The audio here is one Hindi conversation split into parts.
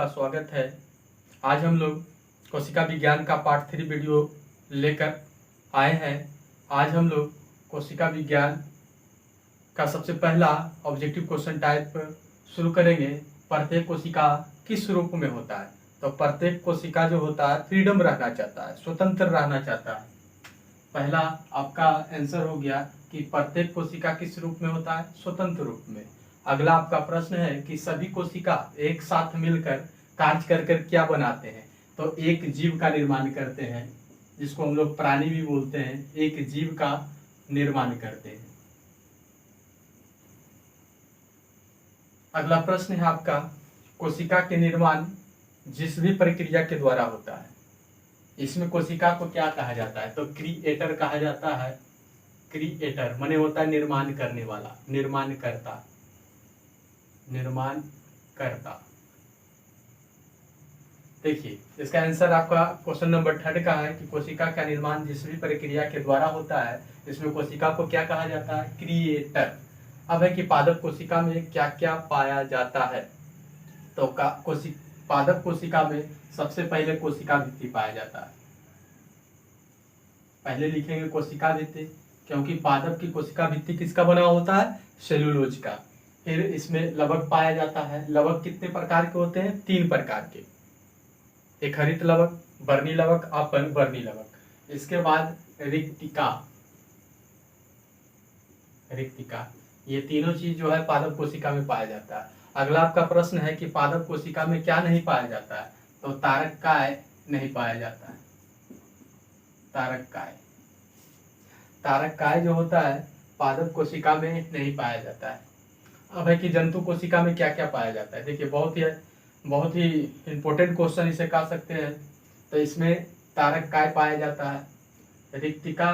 आपका स्वागत है। आज हम लोग कोशिका विज्ञान का पार्ट 3 वीडियो लेकर आए हैं। आज हम लोग कोशिका विज्ञान का सबसे पहला ऑब्जेक्टिव क्वेश्चन टाइप शुरू करेंगे। प्रत्येक कोशिका किस रूप में होता है? तो प्रत्येक कोशिका जो होता है फ्रीडम रहना चाहता है, स्वतंत्र रहना चाहता है। पहला आपका आंसर हो गया कि प्रत्येक कोशिका किस रूप में होता है? स्वतंत्र रूप में। अगला आपका प्रश्न है कि सभी कोशिका एक साथ मिलकर कार्य कर कर क्या बनाते हैं? तो एक जीव का निर्माण करते हैं, जिसको हम लोग प्राणी भी बोलते हैं। एक जीव का निर्माण करते हैं। अगला प्रश्न है आपका, कोशिका के निर्माण जिस भी प्रक्रिया के द्वारा होता है, इसमें कोशिका को क्या कहा जाता है? तो क्रिएटर कहा जाता है। क्रिएटर माने होता है निर्माण करने वाला, निर्माण करता, निर्माण करता। देखिए इसका आंसर आपका क्वेश्चन नंबर 3 का है कि कोशिका का निर्माण जिस भी प्रक्रिया के द्वारा होता है, इसमें कोशिका को क्या कहा जाता है? क्रिएटर। अब है कि पादप कोशिका में क्या क्या पाया जाता है? तो पादप कोशिका में सबसे पहले कोशिका भित्ति पाया जाता है। पहले लिखेंगे कोशिका भित्ति, क्योंकि पादप की कोशिका भित्ति किसका बना होता है? सेलुलोज का। फिर इसमें लवक पाया जाता है। लवक कितने प्रकार के होते हैं? 3 प्रकार के। एक हरित लवक, वर्णी लवक, अपवर्णी लवक। इसके बाद रिक्तिका, रिक्तिका। ये तीनों चीज जो है पादप कोशिका में पाया जाता है। अगला आपका प्रश्न है कि पादप कोशिका में क्या नहीं पाया जाता है? तो तारककाय नहीं पाया जाता है। तारककाय, तारककाय जो होता है पादप कोशिका में नहीं पाया जाता है। अब है कि जंतु कोशिका में क्या क्या पाया जाता है? देखिए बहुत ही इंपॉर्टेंट क्वेश्चन इसे कह सकते हैं। तो इसमें तारककाय पाया जाता है, रिक्तिका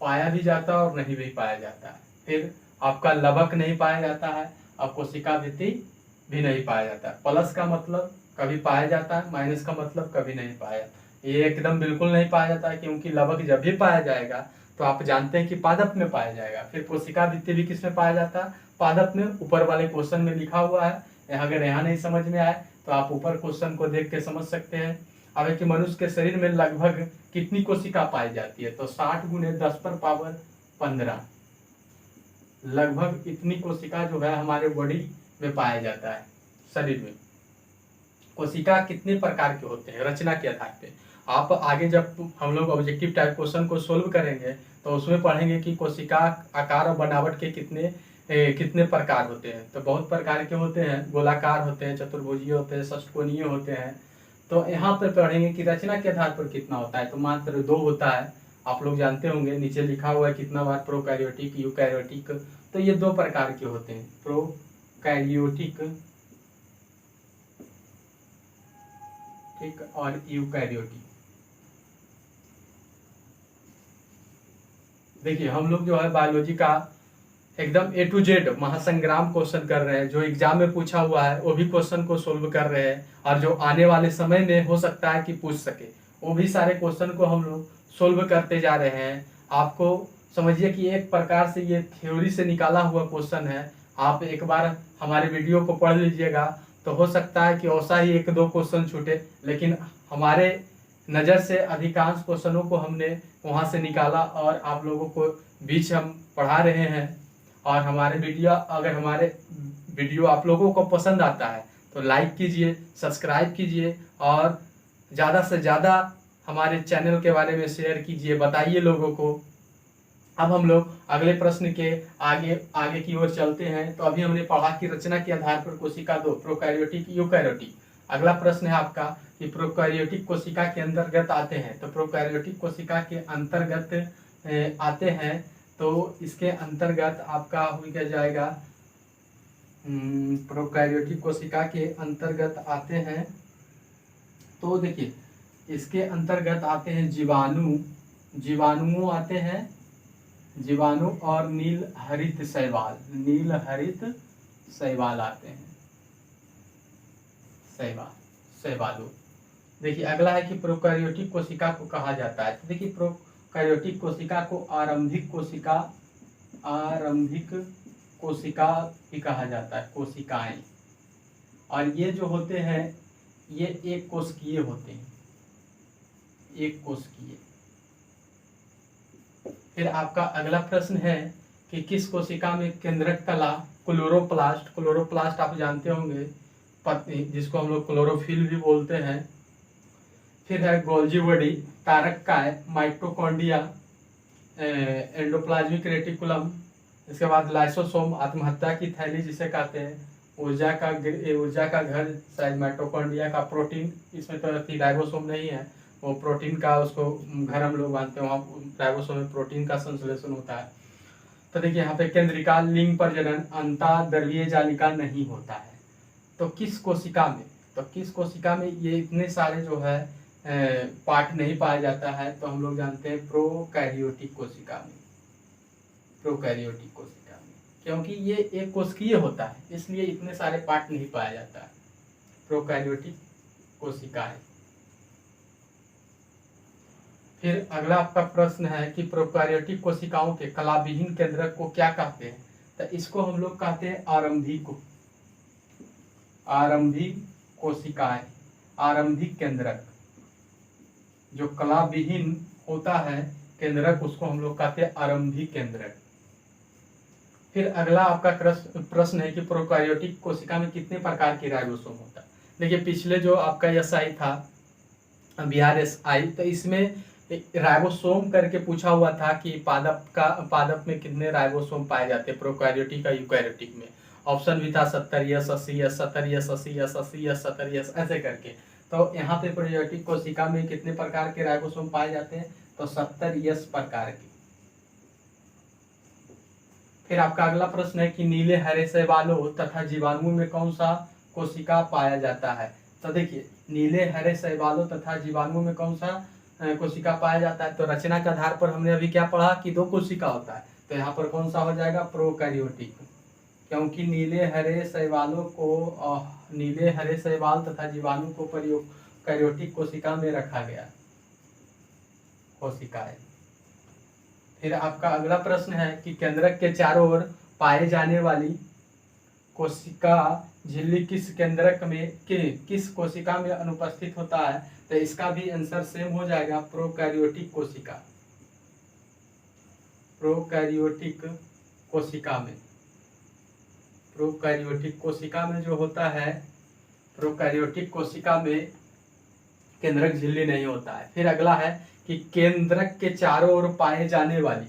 पाया भी जाता है और नहीं भी पाया जाता है। फिर आपका लवक नहीं पाया जाता है और कोशिका भित्ति भी नहीं पाया जाता है। प्लस का मतलब कभी पाया जाता है, माइनस का मतलब कभी नहीं पाया। ये एकदम बिल्कुल नहीं पाया जाता है, क्योंकि लवक जब भी पाया जाएगा तो आप जानते हैं कि पादप में पाया जाएगा। फिर कोशिका भित्ति भी किसमें पाया जाता है? पादप में। ऊपर वाले क्वेश्चन में लिखा हुआ है। अगर यहाँ नहीं समझ में आए तो आप ऊपर क्वेश्चन को देख के समझ सकते हैं। अब है कि मनुष्य के शरीर में लगभग कितनी कोशिका पाई जाती है? तो 60 × 10⁻15 लगभग इतनी कोशिका जो है हमारे बॉडी में पाया जाता है, शरीर में। कोशिका कितने प्रकार के होते हैं? रचना के आधार पे आप आगे जब हम लोग ऑब्जेक्टिव टाइप क्वेश्चन को सोल्व करेंगे तो उसमें पढ़ेंगे कि कोशिका आकार और बनावट के कितने प्रकार होते हैं। तो बहुत प्रकार के होते हैं। गोलाकार होते हैं, चतुर्भुजीय होते हैं, षटकोणीय होते हैं। तो यहाँ पर पढ़ेंगे कि रचना के आधार पर कितना होता है। तो मात्र 2 होता है। आप लोग जानते होंगे, नीचे लिखा हुआ है कितना बार, प्रोकैरियोटिक, यूकैरियोटिक। तो ये 2 प्रकार के होते हैं, प्रोकैरियोटिक ठीक और यूकैरियोटिक। देखिए हम लोग जो है बायोलॉजी का एकदम A to Z महासंग्राम क्वेश्चन कर रहे हैं। जो एग्जाम में पूछा हुआ है वो भी क्वेश्चन को सोल्व कर रहे हैं, और जो आने वाले समय में हो सकता है कि पूछ सके वो भी सारे क्वेश्चन को हम लोग सोल्व करते जा रहे हैं। आपको समझिए कि एक प्रकार से ये थ्योरी से निकाला हुआ क्वेश्चन है। आप एक बार हमारे वीडियो को पढ़ लीजिएगा तो हो सकता है कि ऐसा ही 1-2 क्वेश्चन छूटे, लेकिन हमारे नज़र से अधिकांश क्वेश्चनों को हमने वहाँ से निकाला और आप लोगों को बीच हम पढ़ा रहे हैं। और अगर हमारे वीडियो आप लोगों को पसंद आता है तो लाइक कीजिए, सब्सक्राइब कीजिए और ज़्यादा से ज़्यादा हमारे चैनल के बारे में शेयर कीजिए, बताइए लोगों को। अब हम लोग अगले प्रश्न के आगे की ओर चलते हैं। तो अभी हमने पढ़ा कि रचना के आधार पर कोशिका 2, प्रोकैरियोटिक, यूकैरियोटिक। अगला प्रश्न है आपका कि प्रोकैरियोटिक कोशिका के अंतर्गत आते हैं। तो प्रोकैरियोटिक कोशिका के अंतर्गत आते हैं, तो इसके अंतर्गत आपका हो क्या जाएगा? प्रोकैरियोटिक कोशिका के अंतर्गत आते हैं तो देखिए इसके अंतर्गत आते हैं जीवाणु आते हैं, जीवाणु और नील हरित शैवाल आते हैं, शैवालु। देखिए अगला है कि प्रोकैरियोटिक कोशिका को कहा जाता है। तो देखिए प्रोकैरियोटिक कोशिका को आरंभिक कोशिका भी कहा जाता है, कोशिकाएं। और ये जो होते हैं ये एक कोशिकीय होते हैं, एक कोशिकीय। फिर आपका अगला प्रश्न है कि किस कोशिका में केंद्रक कला क्लोरोप्लास्ट, क्लोरोप्लास्ट आप जानते होंगे जिसको हम लोग क्लोरोफिल भी बोलते हैं। फिर है गोल्जी बॉडी, तारक काय, माइटोकॉन्ड्रिया, एंडोप्लाज्मिक रेटिकुलम। इसके बाद लाइसोसोम, आत्महत्या की थैली जिसे कहते हैं, ऊर्जा का घर शायद माइटोकॉन्ड्रिया का, प्रोटीन इसमें तो राइबोसोम नहीं है, वो प्रोटीन का उसको घर हम लोग मानते हैं, वहाँ राइबोसोम में प्रोटीन का संश्लेषण होता है। तो देखिए यहाँ पे केंद्रिका, लिंग प्रजनन, अंतःद्रव्यीय जालिका नहीं होता है। तो किस कोशिका में, तो किस कोशिका में ये इतने सारे जो है पार्ट नहीं पाया जाता है, तो हम लोग जानते हैं प्रोकैरियोटिक कोशिका में, प्रोकैरियोटिक कोशिका में, क्योंकि ये एक कोशिकीय होता है इसलिए इतने सारे पार्ट नहीं पाया जाता है, प्रोकैरियोटिक कोशिकाएं। फिर अगला आपका प्रश्न है कि प्रोकैरियोटिक कोशिकाओं के कलाविहीन केंद्रक को क्या कहते हैं, तो इसको हम लोग कहते हैं आरंभिक, आरंभिक कोशिकाएं, आरंभिक केंद्रक। जो कलाविहीन होता है केंद्रक उसको हम लोग कहते हैं आरंभिक केंद्रक। फिर अगला आपका प्रश्न है कि प्रोकैरियोटिक कोशिका में कितने प्रकार के राइबोसोम होता है। देखिए पिछले जो आपका एसआई था, बिहार एसआई, तो इसमें राइबोसोम करके पूछा हुआ था कि पादप में कितने राइबोसोम पाए जाते हैं प्रोकैरियोटिक और यूकैरियोटिक में। ऑप्शन भी था 70S, 80S, 70S, 80S, 80S, 70S, ऐसे करके। तो यहाँ पे प्रोकैरियोटिक कोशिका में कितने प्रकार के राइबोसोम पाए जाते हैं, तो 70S प्रकार के। फिर आपका अगला प्रश्न है कि नीले हरे शैवालों तथा जीवाणुओं में कौन सा कोशिका पाया जाता है। तो देखिए नीले हरे शैवालों तथा जीवाणुओं में कौन सा कोशिका पाया जाता है, तो रचना के आधार पर हमने अभी क्या पढ़ा कि 2 कोशिका होता है, तो यहाँ पर कौन सा हो जाएगा, प्रोकैरियोटिक, क्योंकि नीले हरे शैवालों को नीले हरे शैवाल तथा जीवाणु को प्रोकैरियोटिक कोशिका में रखा गया, कोशिकाएं। फिर आपका अगला प्रश्न है कि केंद्रक के चारों ओर पाए जाने वाली कोशिका झिल्ली किस केंद्रक में किस कोशिका में अनुपस्थित होता है, तो इसका भी आंसर सेम हो जाएगा, प्रोकैरियोटिक कोशिका, प्रोकैरियोटिक कोशिका में। प्रोकैरियोटिक कोशिका में जो होता है, प्रोकैरियोटिक कोशिका में केंद्रक झिल्ली नहीं होता है। फिर अगला है कि केंद्रक के चारों ओर पाए जाने वाली,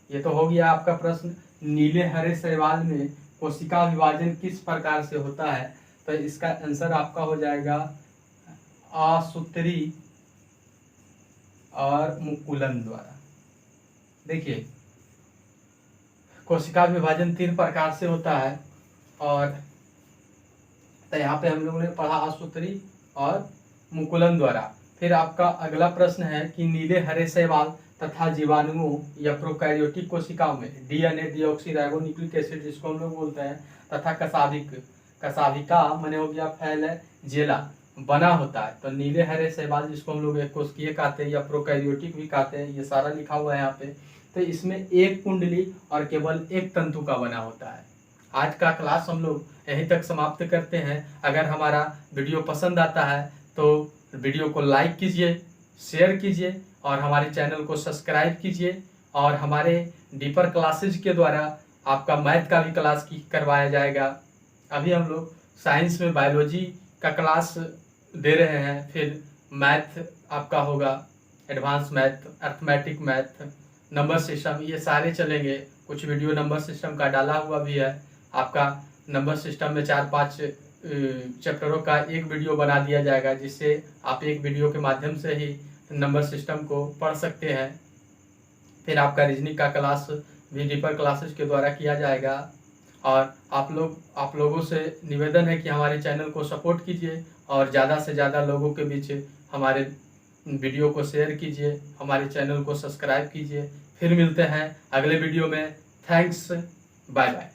ये तो हो गया आपका प्रश्न, नीले हरे शैवाल में कोशिका विभाजन किस प्रकार से होता है, तो इसका आंसर आपका हो जाएगा आसूत्री और मुकुलन द्वारा। देखिए कोशिका विभाजन 3 प्रकार से होता है, और तो यहाँ पे हम लोगों ने पढ़ा आसूत्री और मुकुलन द्वारा। फिर आपका अगला प्रश्न है कि नीले हरे शैवाल तथा जीवाणुओं या प्रोकैरियोटिक कोशिकाओं में डीएनए डीऑक्सीराइबोन्यूक्लिक एसिड जिसको हम लोग बोलते हैं तथा कसाभिका माने हो गया फ्लैजेला बना होता है। तो नीले हरे शैवाल जिसको हम लोग एक कोशिकीय कहते हैं या प्रोकैरियोटिक भी कहते हैं, ये सारा लिखा हुआ है यहाँ पे। तो इसमें एक कुंडली और केवल एक तंतु का बना होता है। आज का क्लास हम लोग यहीं तक समाप्त करते हैं। अगर हमारा वीडियो पसंद आता है तो वीडियो को लाइक कीजिए, शेयर कीजिए और हमारे चैनल को सब्सक्राइब कीजिए। और हमारे डीपर क्लासेज के द्वारा आपका मैथ का भी क्लास करवाया जाएगा। अभी हम लोग साइंस में बायोलॉजी का क्लास दे रहे हैं, फिर मैथ आपका होगा, advance math, arithmetic math, number system, ये सारे चलेंगे। कुछ वीडियो नंबर सिस्टम का डाला हुआ भी है। आपका नंबर सिस्टम में 4-5 चैप्टरों का एक वीडियो बना दिया जाएगा, जिससे आप एक वीडियो के माध्यम से ही नंबर सिस्टम को पढ़ सकते हैं। फिर आपका रीजनिंग का क्लास भी डीपर क्लासेस के द्वारा किया जाएगा। और आप लोगों से निवेदन है कि हमारे चैनल को सपोर्ट कीजिए और ज़्यादा से ज़्यादा लोगों के बीच हमारे वीडियो को शेयर कीजिए, हमारे चैनल को सब्सक्राइब कीजिए। फिर मिलते हैं अगले वीडियो में। Thanks, bye bye.